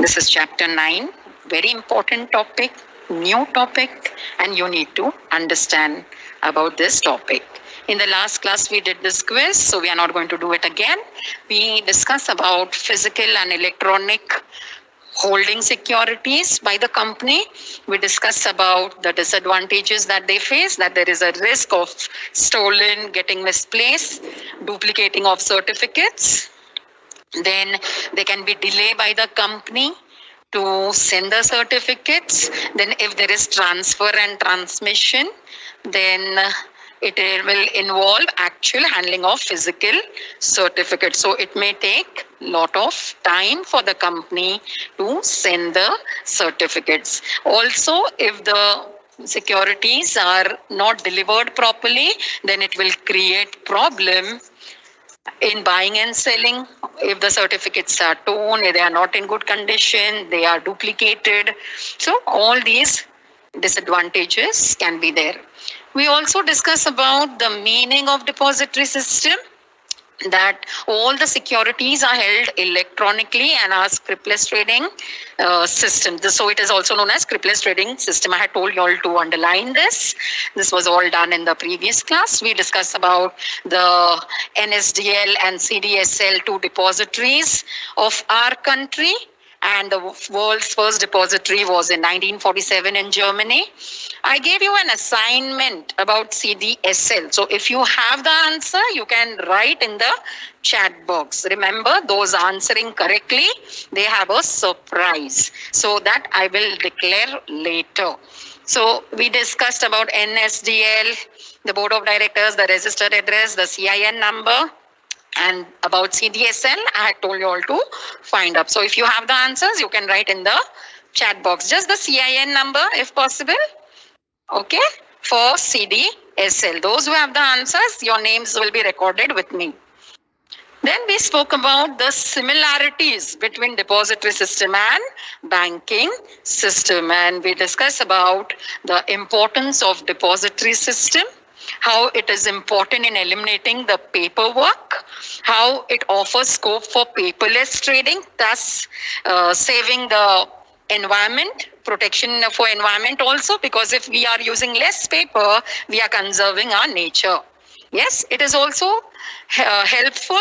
This is chapter 9, very important topic, new topic, and you need to understand about this topic. In the last class, we did this quiz, so we are not going to do it again. We discussed about physical and electronic holding securities by the company. We discussed about the disadvantages that they face, that there is a risk of stolen, getting misplaced, duplicating of certificates. Then there can be delay by the company to send the certificates. Then if there is transfer and transmission, then it will involve actual handling of physical certificates. So it may take a lot of time for the company to send the certificates. Also, if the securities are not delivered properly, then it will create problem in buying and selling. If the certificates are torn, they are not in good condition, they are duplicated. So all these disadvantages can be there. We also discuss about the meaning of depository system, that all the securities are held electronically and are scriptless trading system. So it is also known as scriptless trading system. I had told you all to underline this. This was all done in the previous class. We discussed about the NSDL and CDSL, two depositories of our country. And the world's first depository was in 1947 in Germany. I gave you an assignment about CDSL. So if you have the answer, you can write in the chat box. Remember, those answering correctly, they have a surprise. So that I will declare later. So we discussed about NSDL, the board of directors, the registered address, the CIN number. And about CDSL, I had told you all to find up. So if you have the answers, you can write in the chat box. Just the CIN number, if possible. Okay, for CDSL. Those who have the answers, your names will be recorded with me. Then we spoke about the similarities between depository system and banking system. And we discussed about the importance of depository system, how it is important in eliminating the paperwork, how it offers scope for paperless trading, thus saving the environment, protection for environment also, because if we are using less paper, we are conserving our nature. Yes, it is also helpful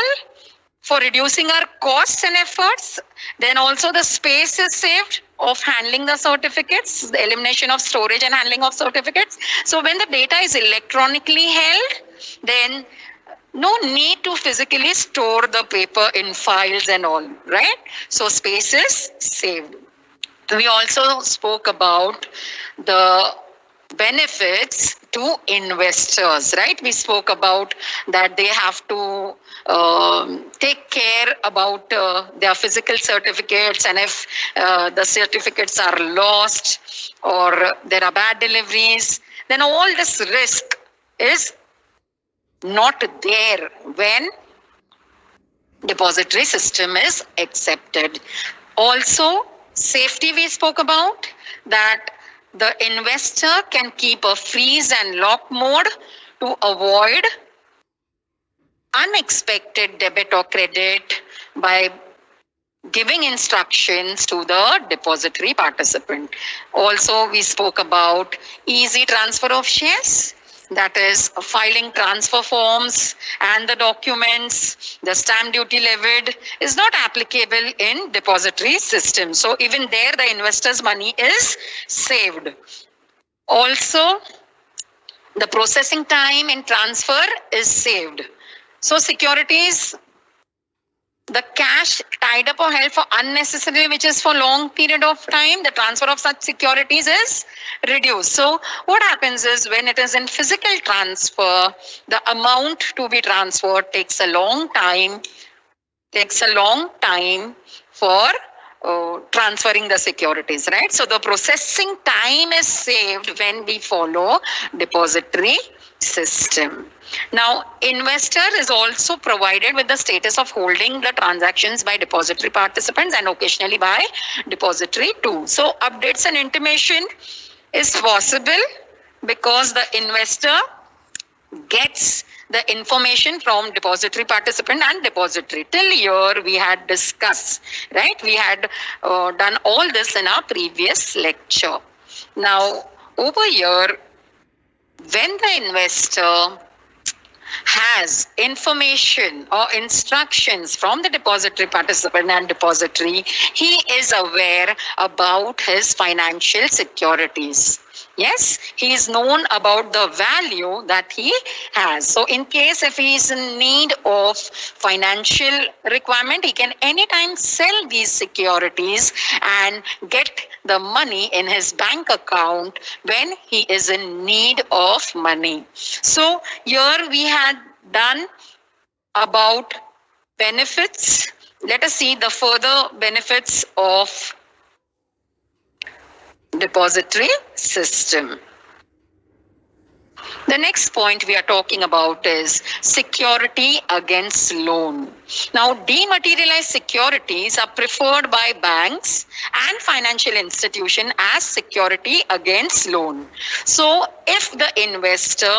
for reducing our costs and efforts. Then also the space is saved of handling the certificates, the elimination of storage and handling of certificates. So when the data is electronically held, then no need to physically store the paper in files and all, right? So space is saved. We also spoke about the benefits to investors, right? We spoke about that they have to take care about their physical certificates, and if the certificates are lost or there are bad deliveries, then all this risk is not there when depository system is accepted. Also, safety we spoke about, that the investor can keep a freeze and lock mode to avoid unexpected debit or credit by giving instructions to the depository participant. Also, we spoke about easy transfer of shares, that is filing transfer forms and the documents. The stamp duty levied is not applicable in depository system. So even there, the investor's money is saved. Also, the processing time in transfer is saved. So securities, the cash tied up or held for unnecessary, which is for long period of time, the transfer of such securities is reduced. So what happens is, when it is in physical transfer, the amount to be transferred takes a long time for transferring the securities, right? So the processing time is saved when we follow depository system. Now, investor is also provided with the status of holding the transactions by depository participants and occasionally by depository too. So updates and intimation is possible because the investor gets the information from depository participant and depository. Till here we had discussed, right? We had done all this in our previous lecture. Now, over here, when the investor has information or instructions from the depository participant and depository, he is aware about his financial securities. Yes, he is known about the value that he has. So in case if he is in need of financial requirement, he can anytime sell these securities and get the money in his bank account when he is in need of money. So here we had done about benefits. Let us see the further benefits of depository system. The next point we are talking about is security against loan. Now, dematerialized securities are preferred by banks and financial institutions as security against loan. So, if the investor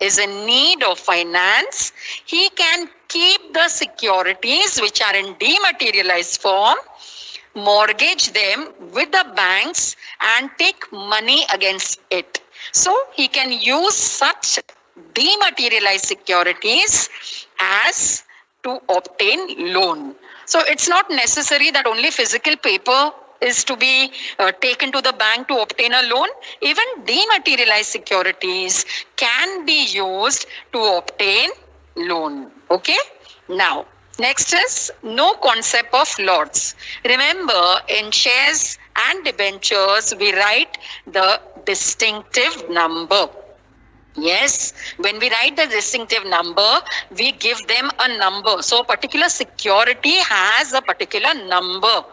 is in need of finance, he can keep the securities which are in dematerialized form, mortgage them with the banks and take money against it. So he can use such dematerialized securities as to obtain loan. So it's not necessary that only physical paper is to be taken to the bank to obtain a loan. Even dematerialized securities can be used to obtain loan. Okay? Now, next is no concept of lots. Remember, in shares and debentures, we write the distinctive number. Yes, when we write the distinctive number, we give them a number. So a particular security has a particular number.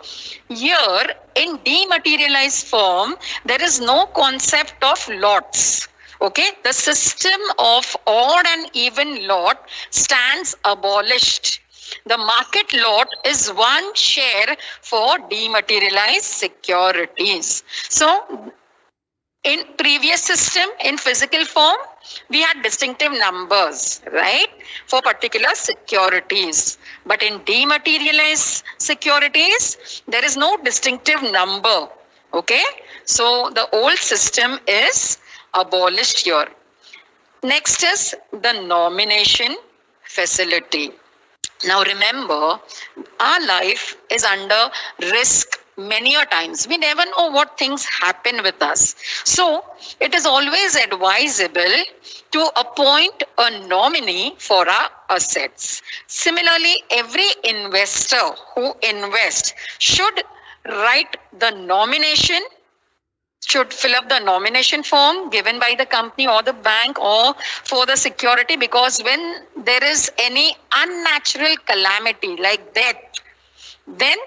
Here, in dematerialized form, there is no concept of lots. Okay, the system of odd and even lot stands abolished. The market lot is one share for dematerialized securities. So, in previous system, in physical form, we had distinctive numbers, right, for particular securities. But in dematerialized securities, there is no distinctive number. Okay, so the old system is abolished here. Next is the nomination facility. Now remember, our life is under risk many a times. We never know what things happen with us. So it is always advisable to appoint a nominee for our assets. Similarly, every investor who invests should write the nomination, should fill up the nomination form given by the company or the bank or for the security, because when there is any unnatural calamity like death, then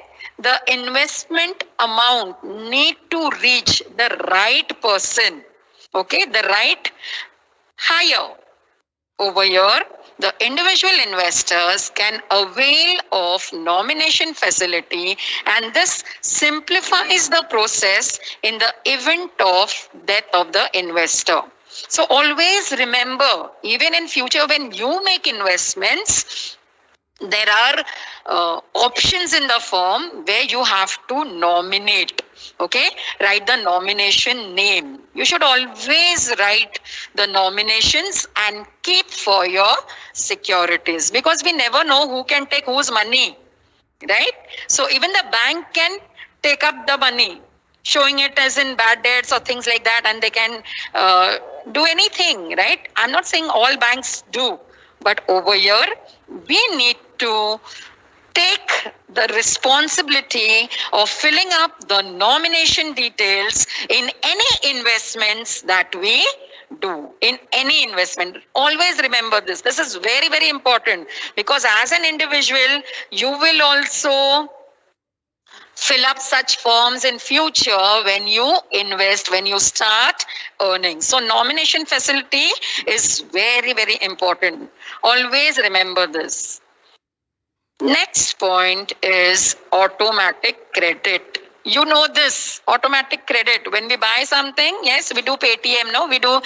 the investment amount need to reach the right person, okay, the right hire. Over here, the individual investors can avail of nomination facility, and this simplifies the process in the event of death of the investor. So always remember, even in future when you make investments, there are options in the form where you have to nominate. Okay, write the nomination name. You should always write the nominations and keep for your securities, because we never know who can take whose money, right? So even the bank can take up the money, showing it as in bad debts or things like that, and they can do anything, right? I'm not saying all banks do, but over here we need to take the responsibility of filling up the nomination details in any investments that we do. In any investment, always remember this. This is very, very important, because as an individual, you will also fill up such forms in future when you invest, when you start earning. So nomination facility is very, very important. Always remember this. Next point is automatic credit. You know this automatic credit. When we buy something, yes, we do Paytm, no? We do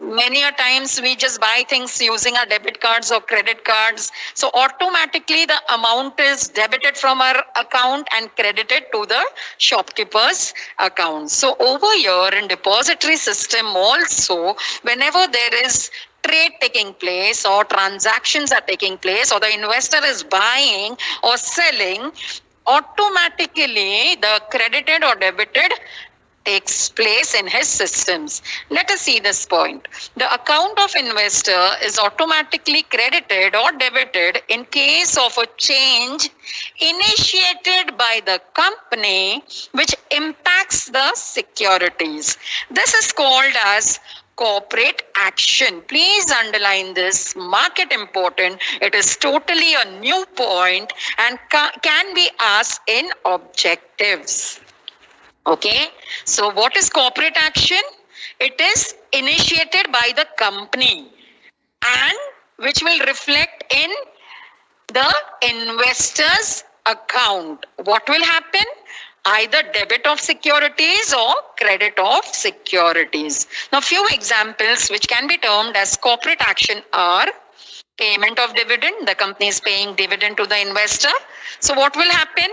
many a times we just buy things using our debit cards or credit cards. So automatically the amount is debited from our account and credited to the shopkeeper's account. So over here in depository system also, whenever there is trade taking place or transactions are taking place or the investor is buying or selling, automatically the credited or debited takes place in his systems. Let us see this point. The account of investor is automatically credited or debited in case of a change initiated by the company which impacts the securities. This is called as corporate action. Please underline this, mark it important. It is totally a new point and can be asked in objectives. Okay, so what is corporate action? It is initiated by the company and which will reflect in the investor's account. What will happen? Either debit of securities or credit of securities. Now, few examples which can be termed as corporate action are payment of dividend. The company is paying dividend to the investor. So what will happen?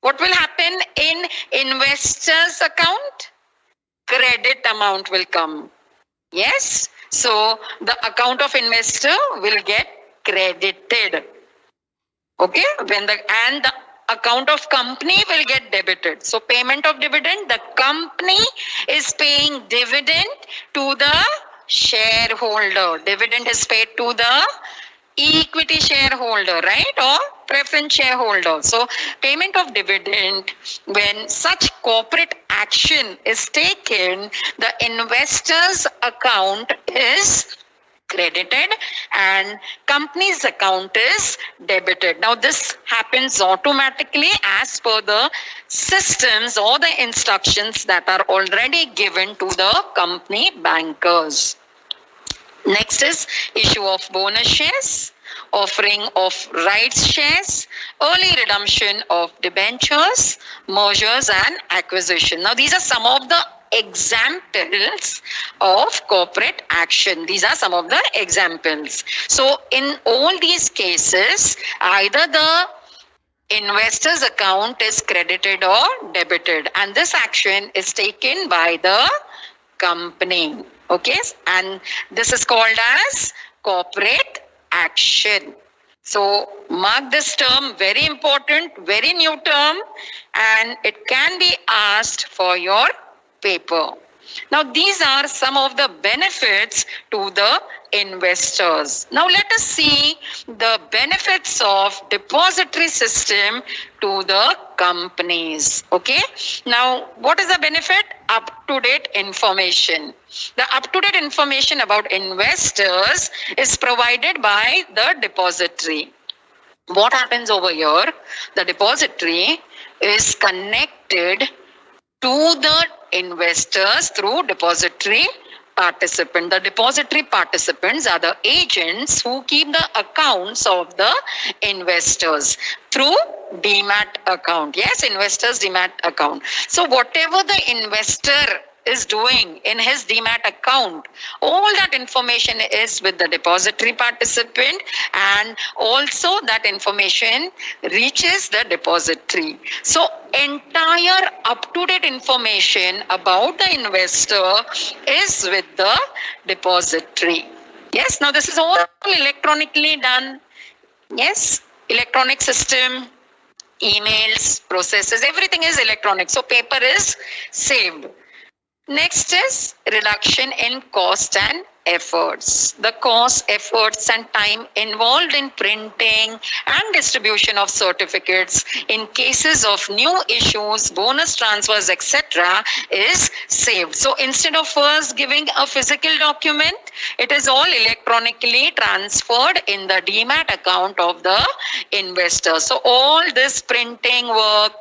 What will happen in investor's account? Credit amount will come. Yes. So the account of investor will get credited. Okay. When the account of company will get debited. So payment of dividend, the company is paying dividend to the shareholder. Dividend is paid to the equity shareholder, right? Or preference shareholder. So payment of dividend, when such corporate action is taken, the investor's account is credited and company's account is debited. Now this happens automatically as per the systems or the instructions that are already given to the company bankers. Next is issue of bonus shares, offering of rights shares, early redemption of debentures, mergers and acquisition. Now these are some of the examples of corporate action. These are some of the examples. So in all these cases, either the investor's account is credited or debited and this action is taken by the company. Okay, and this is called as corporate action. So mark this term, very important, very new term, and it can be asked for your paper. Now these are some of the benefits to the investors. Now let us see the benefits of depository system to the companies. Okay. Now what is the benefit? Up-to-date information. The up-to-date information about investors is provided by the depository. What happens over here? The depository is connected to the investors through depository participant. The depository participants are the agents who keep the accounts of the investors through demat account. Yes, investors demat account. So whatever the investor is doing in his demat account, all that information is with the depository participant and also that information reaches the depository. So entire up-to-date information about the investor is with the depository. Yes, now this is all electronically done. Yes, electronic system, emails, processes, everything is electronic. So paper is saved. Next is reduction in cost and efforts. The cost, efforts and time involved in printing and distribution of certificates in cases of new issues, bonus transfers, etc. is saved. So instead of first giving a physical document, it is all electronically transferred in the demat account of the investor. So all this printing work,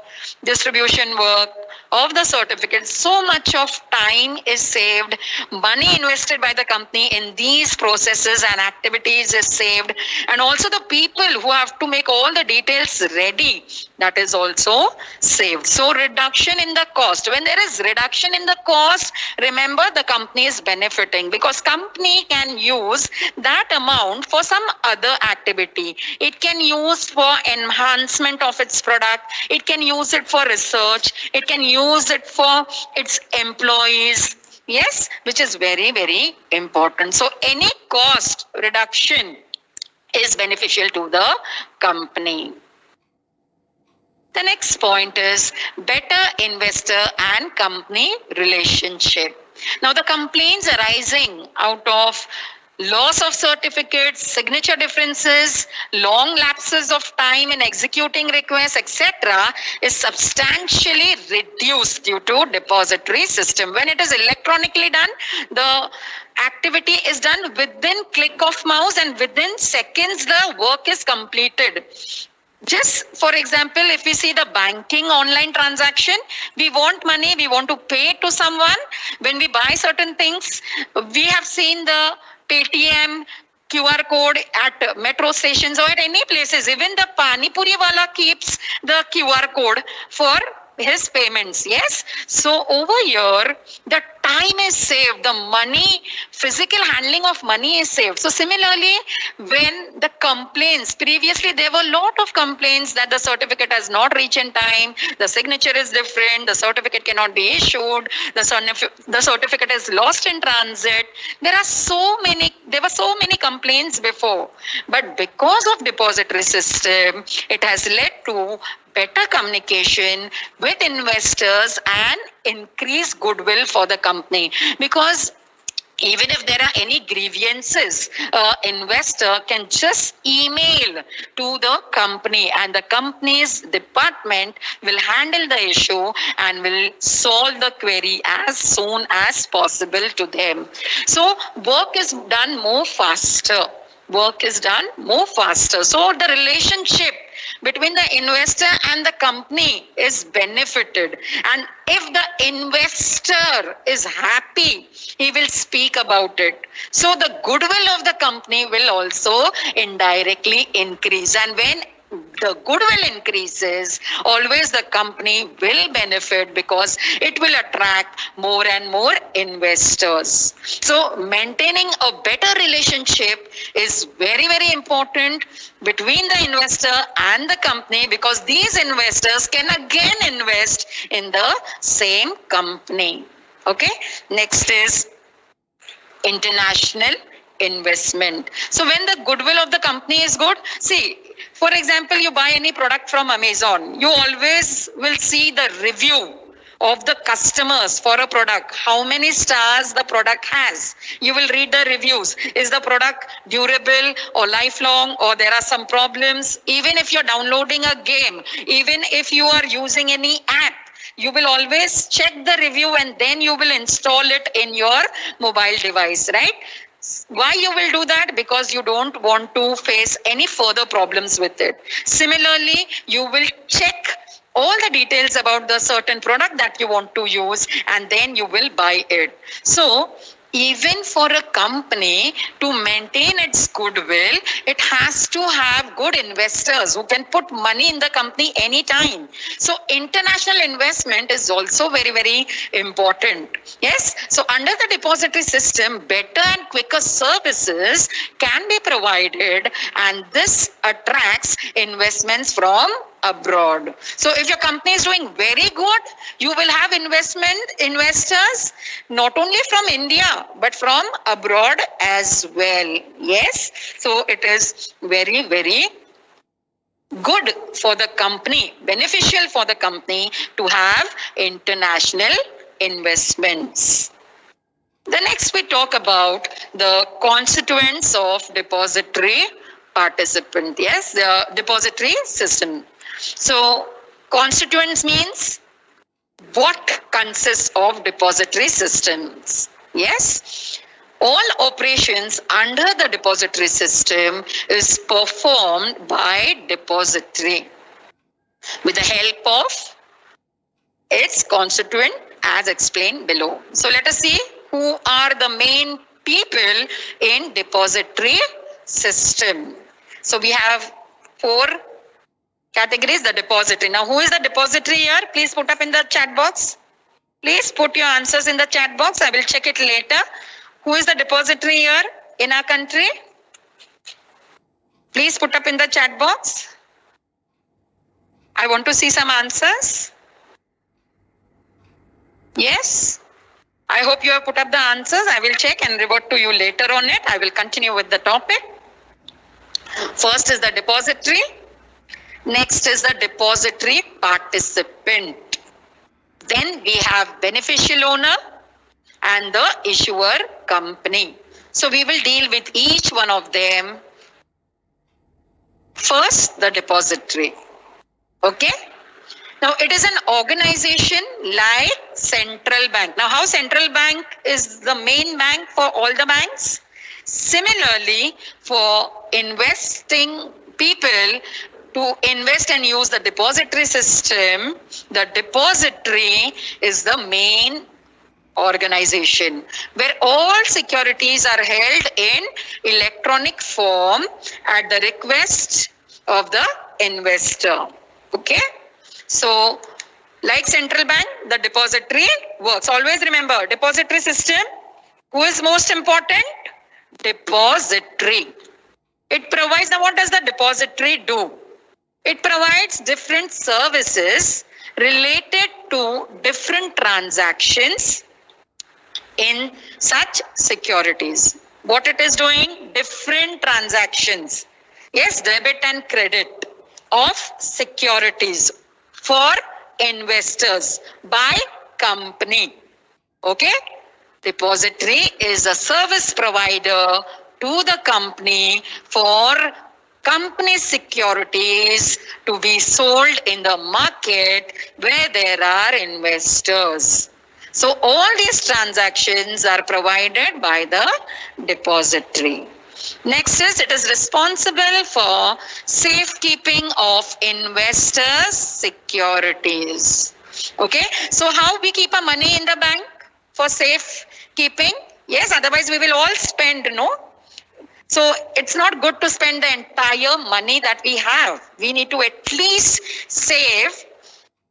distribution work, of the certificate, so much of time is saved, money invested by the company in these processes and activities is saved, and also the people who have to make all the details ready, that is also saved. So reduction in the cost. When there is reduction in the cost, remember the company is benefiting, because company can use that amount for some other activity. It can use for enhancement of its product. It can use it for research. It can use it for its employees. Yes, which is very, very important. So any cost reduction is beneficial to the company. The next point is better investor and company relationship. Now, the complaints arising out of loss of certificates, signature differences, long lapses of time in executing requests, etc. is substantially reduced due to depository system. When it is electronically done, the activity is done within click of mouse and within seconds the work is completed. Just for example, if we see the banking online transaction, we want money, we want to pay to someone. When we buy certain things, we have seen the Paytm QR code at metro stations or at any places. Even the Pani Puri wala keeps the QR code for his payments. Yes. So over here, the time is saved, the money, physical handling of money is saved. So similarly, when the complaints, previously there were a lot of complaints that the certificate has not reached in time, the signature is different, the certificate cannot be issued, the certificate is lost in transit. There were so many complaints before, but because of depository system, it has led to better communication with investors and increased goodwill for the company. Because even if there are any grievances, investor can just email to the company and the company's department will handle the issue and will solve the query as soon as possible to them. So work is done more faster. Work is done more faster. So the relationship between the investor and the company is benefited. And if the investor is happy, he will speak about it. So the goodwill of the company will also indirectly increase. And when the goodwill increases, always the company will benefit because it will attract more and more investors. So maintaining a better relationship is very, very important between the investor and the company, because these investors can again invest in the same company. Okay, next is international investment. So when the goodwill of the company is good, see, for example, you buy any product from Amazon, you always will see the review of the customers for a product, how many stars the product has. You will read the reviews. Is the product durable or lifelong, or there are some problems? Even if you're downloading a game, even if you are using any app, you will always check the review and then you will install it in your mobile device, right? Why you will do that? Because you don't want to face any further problems with it. Similarly, you will check all the details about the certain product that you want to use and then you will buy it. So even for a company to maintain its goodwill, it has to have good investors who can put money in the company anytime. So international investment is also very, very important. Yes. So under the depository system, better and quicker services can be provided, and this attracts investments from abroad. So if your company is doing very good, you will have investors not only from India but from abroad as well. Yes, so it is very, very good for the company, beneficial for the company to have international investments. The next we talk about the constituents of depository participant. Yes, the depository system. So constituents means what consists of depository systems. Yes, all operations under the depository system is performed by depository with the help of its constituent as explained below. So let us see who are the main people in depository system. So we have 4 categories, the depository. Now who is the depository here? Please put up in the chat box. Please put your answers in the chat box. I will check it later. Who is the depository here in our country? Please put up in the chat box. I want to see some answers. Yes? I hope you have put up the answers. I will check and revert to you later on it. I will continue with the topic. First is the depository. Next is the depository participant. Then we have beneficial owner and the issuer company. So we will deal with each one of them. First, the depository. Okay? Now it is an organization like central bank. Now how central bank is the main bank for all the banks? Similarly, for investing people to invest and use the depository system, the depository is the main organization where all securities are held in electronic form at the request of the investor. Okay? So, like central bank, the depository works. Always remember, depository system, who is most important? Depository. It provides, now what does the depository do? It provides different services related to different transactions in such securities. What it is doing? Different transactions. Yes, debit and credit of securities for investors by company. Okay? Depository is a service provider to the company for company securities to be sold in the market where there are investors. So all these transactions are provided by the depository. Next is, it is responsible for safekeeping of investors' securities. Okay, so how we keep our money in the bank for safekeeping? Yes, otherwise we will all spend, no? So it's not good to spend the entire money that we have. We need to at least save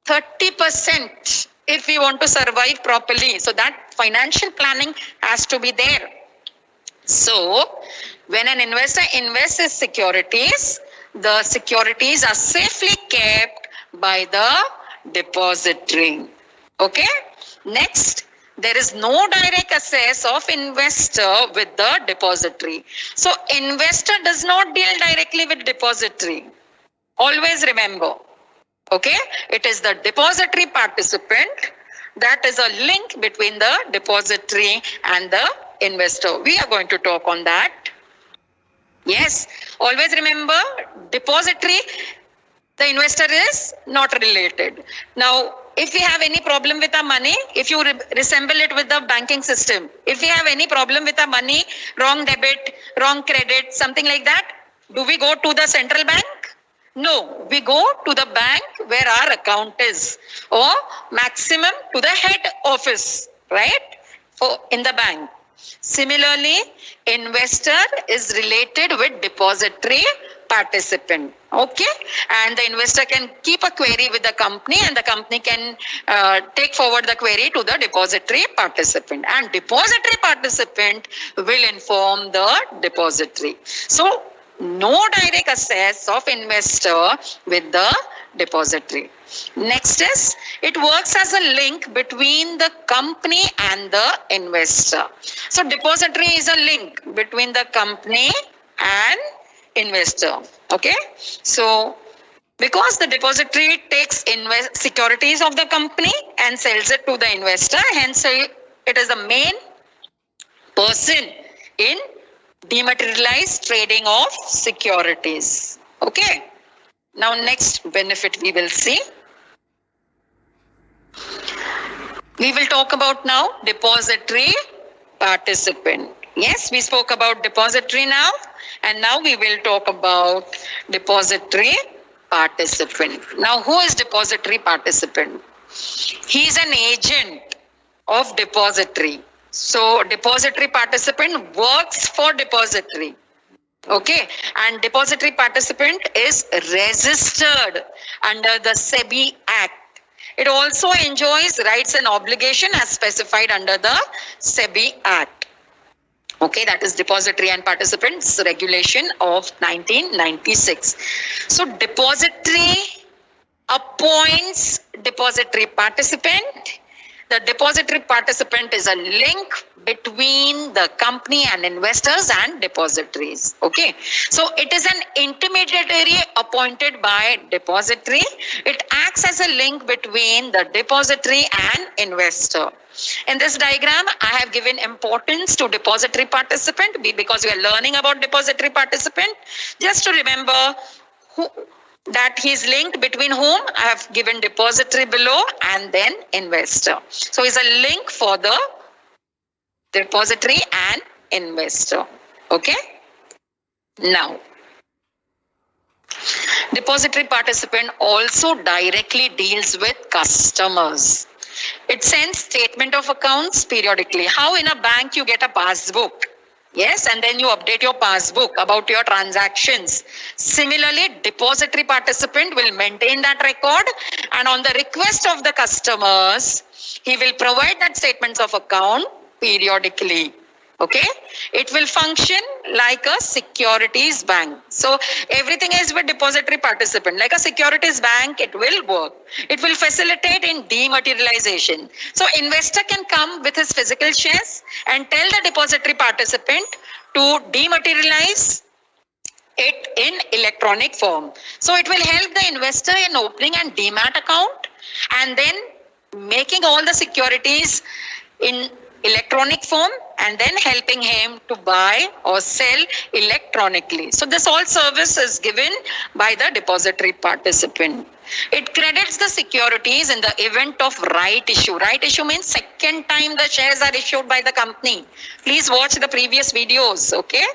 30% if we want to survive properly. So that financial planning has to be there. So when an investor invests in securities, the securities are safely kept by the depository. Okay? Next, there is no direct access of investor with the depository. So investor does not deal directly with depository. Always remember. Okay? It is the depository participant that is a link between the depository and the investor. We are going to talk on that. Yes, always remember, depository, the investor is not related. Now, if we have any problem with our money, if you resemble it with the banking system, if we have any problem with our money, wrong debit, wrong credit, something like that, do we go to the central bank? No, we go to the bank where our account is, or maximum to the head office, right? In the bank. Similarly, investor is related with depository participant. Okay, and the investor can keep a query with the company, and the company can take forward the query to the depository participant, and depository participant will inform the depository. So no direct access of investor with the depository. Next is, it works as a link between the company and the investor. So depository is a link between the company and investor. Okay, so because the depository takes securities of the company and sells it to the investor, hence it is the main person in dematerialized trading of securities. Okay, now next benefit we will see. We will talk about now depository participant. Yes, we spoke about depository now, and now we will talk about depository participant. Now, who is depository participant? He is an agent of depository. So depository participant works for depository. Okay, and depository participant is registered under the SEBI Act. It also enjoys rights and obligation as specified under the SEBI Act. Okay, that is Depository and Participants Regulation of 1996. So depository appoints depository participant. The depository participant is a link between the company and investors and depositories. Okay, so it is an intermediary appointed by depository. It acts as a link between the depository and investor. In this diagram, I have given importance to depository participant because we are learning about depository participant. Just to remember that he is linked between whom I have given depository below and then investor. So he's a link for the depository and investor. Okay. Now, depository participant also directly deals with customers. It sends statement of accounts periodically. How in a bank you get a passbook? Yes, and then you update your passbook about your transactions. Similarly, depository participant will maintain that record, and on the request of the customers, he will provide that statements of account periodically. Okay, it will function like a securities bank. So everything is with depository participant. Like a securities bank, it will work. It will facilitate in dematerialization. So investor can come with his physical shares and tell the depository participant to dematerialize it in electronic form. So it will help the investor in opening and demat account and then making all the securities in electronic form and then helping him to buy or sell electronically. So this all service is given by the depository participant. It credits the securities in the event of right issue. Right issue means second time the shares are issued by the company. Please watch the previous videos, okay?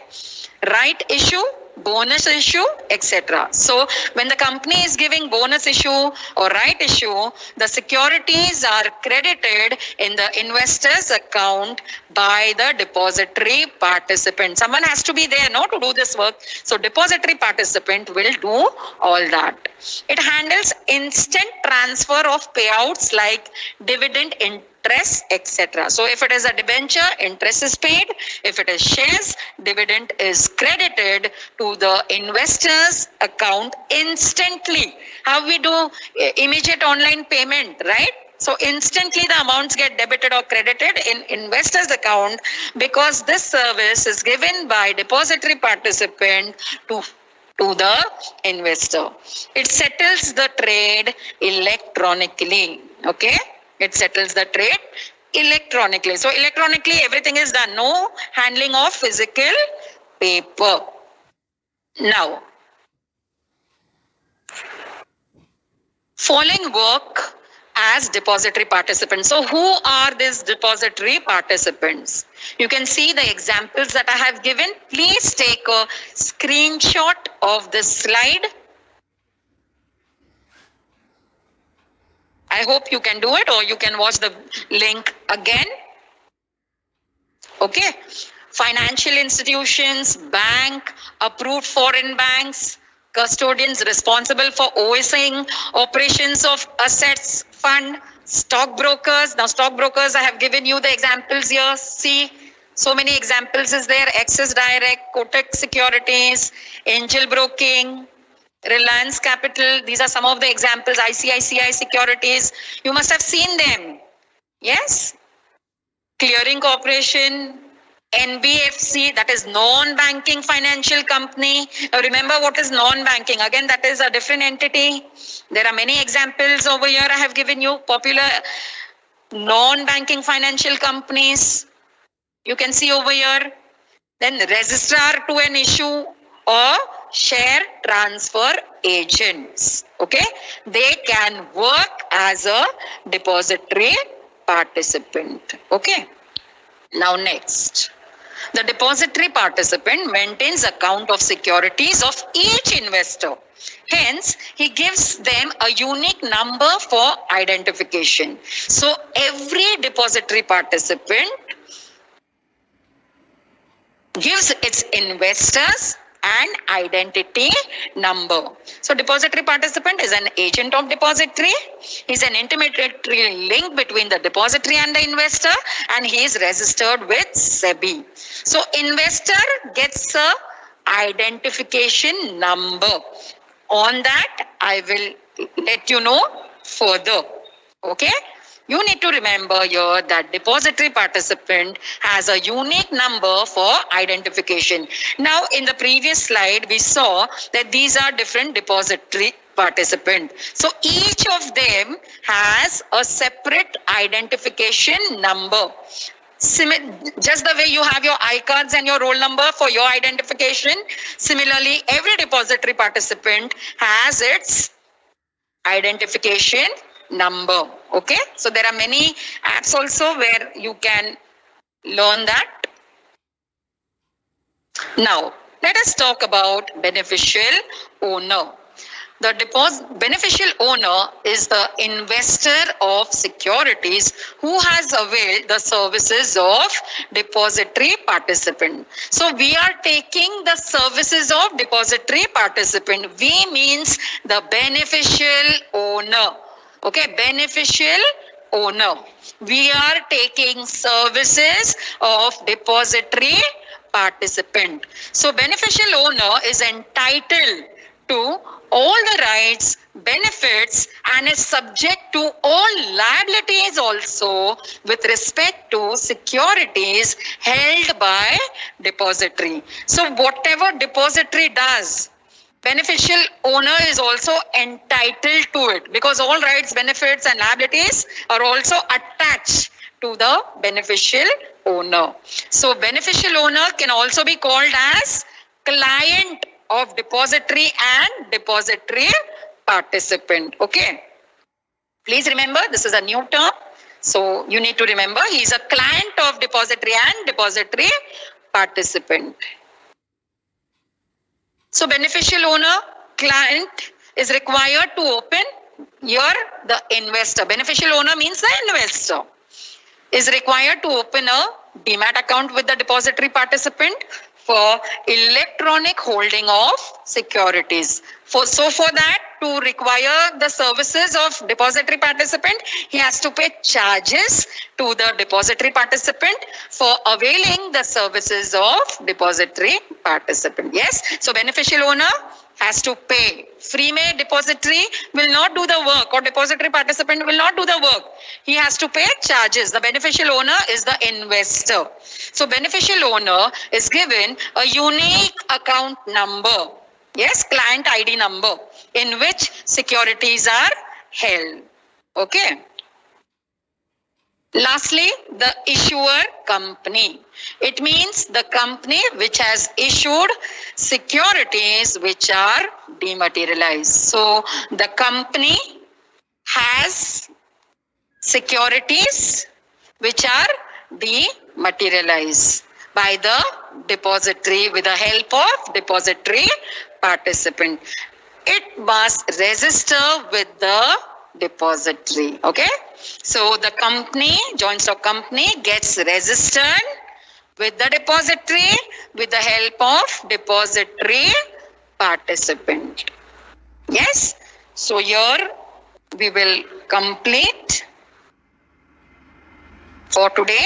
Right issue, bonus issue, etc. So when the company is giving bonus issue or right issue, the securities are credited in the investor's account by the depository participant. Someone has to be there, no, to do this work. So depository participant will do all that. It handles instant transfer of payouts like dividend, interest, etc. So if it is a debenture, interest is paid. If it is shares, dividend is credited to the investor's account instantly. How we do immediate online payment, right? So instantly the amounts get debited or credited in investor's account because this service is given by depository participant to the investor. It settles the trade electronically. Okay? It settles the trade electronically. So electronically everything is done. No handling of physical paper. Now, following work as depository participants. So who are these depository participants? You can see the examples that I have given. Please take a screenshot of this slide. I hope you can do it, or you can watch the link again. Okay. Financial institutions, bank, approved foreign banks, custodians responsible for overseeing operations of assets fund, stockbrokers. Now stockbrokers, I have given you the examples here. See, so many examples is there. Axis Direct, Kotak Securities, Angel Broking, Reliance Capital. These are some of the examples. ICICI Securities. You must have seen them. Yes? Clearing Corporation, NBFC, that is non-banking financial company. Now remember what is non-banking. Again, that is a different entity. There are many examples over here I have given you. Popular non-banking financial companies. You can see over here. Then registrar to an issue or share transfer agents. Okay. They can work as a depository participant. Okay. Now next. The depository participant maintains account of securities of each investor. Hence, he gives them a unique number for identification. So, every depository participant gives its investors an identity number. So, depository participant is an agent of depository. He is an intermediary link between the depository and the investor, and he is registered with SEBI. So, investor gets a identification number. On that, I will let you know further. Okay? You need to remember here that depository participant has a unique number for identification. Now, in the previous slide, we saw that these are different depository participants. So, each of them has a separate identification number. Just the way you have your iCards and your roll number for your identification, similarly, every depository participant has its identification number. Okay, so there are many apps also where you can learn that. Now, let us talk about beneficial owner. The beneficial owner is the investor of securities who has availed the services of depository participant. So we are taking the services of depository participant. We means the beneficial owner. Okay, beneficial owner. We are taking services of depository participant. So beneficial owner is entitled to all the rights, benefits, and is subject to all liabilities also with respect to securities held by depository. So whatever depository does, beneficial owner is also entitled to it, because all rights, benefits, and liabilities are also attached to the beneficial owner. So beneficial owner can also be called as client of depository and depository participant. Okay. Please remember, this is a new term. So you need to remember, he is a client of depository and depository participant. So beneficial owner, client is required to open here the investor. Beneficial owner means the investor is required to open a demat account with the depository participant for electronic holding of securities. For that, to require the services of depository participant, he has to pay charges to the depository participant for availing the services of depository participant. Yes, so beneficial owner has to pay. Free-made depository will not do the work, or depository participant will not do the work. He has to pay charges. The beneficial owner is the investor. So beneficial owner is given a unique account number. Yes, client ID number in which securities are held. Okay. Lastly, the issuer company. It means the company which has issued securities which are dematerialized. So the company has securities which are dematerialized by the depository with the help of depository participant. It must register with the depository. Okay. So the company, joint stock company, gets registered with the depository with the help of depository participant. Yes. So here we will complete for today.